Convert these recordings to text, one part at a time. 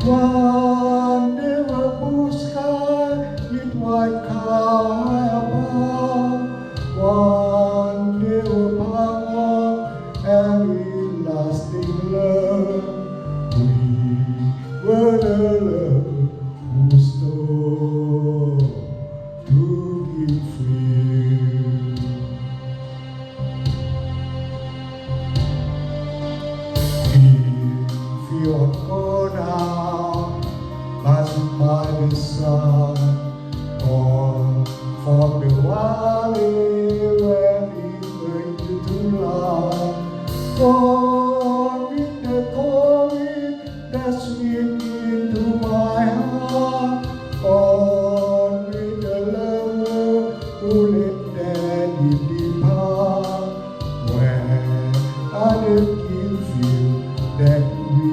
Wonderful blue sky with white cloud high above. Wonderful power, everlasting love. We were the love who stole to give free. If you go down, passing by the sun, or from the valley where we bring you to life, born with the calling that sweet into my heart, born with the lover who let daddy depart, where others give you that we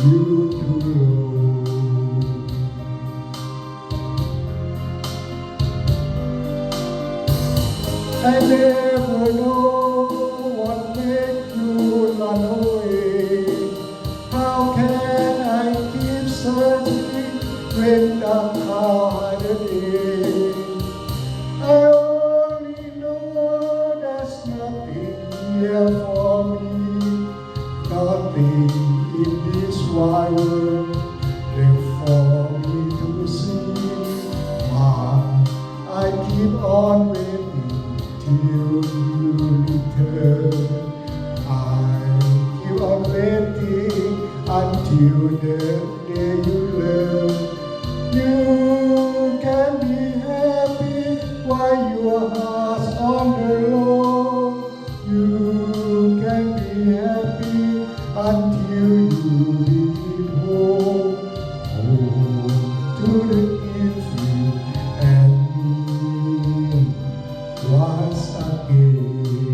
you to know. I never know what made you run away. How can I keep searching when dark hide the day? I only know there's nothing here for me, nothing in this wide world left for me to see. I keep on waiting till you return. I keep on waiting until the day you learn. You can be happy while your heart's on the low. You can be happy until you reach home, home to the gift you and me once again.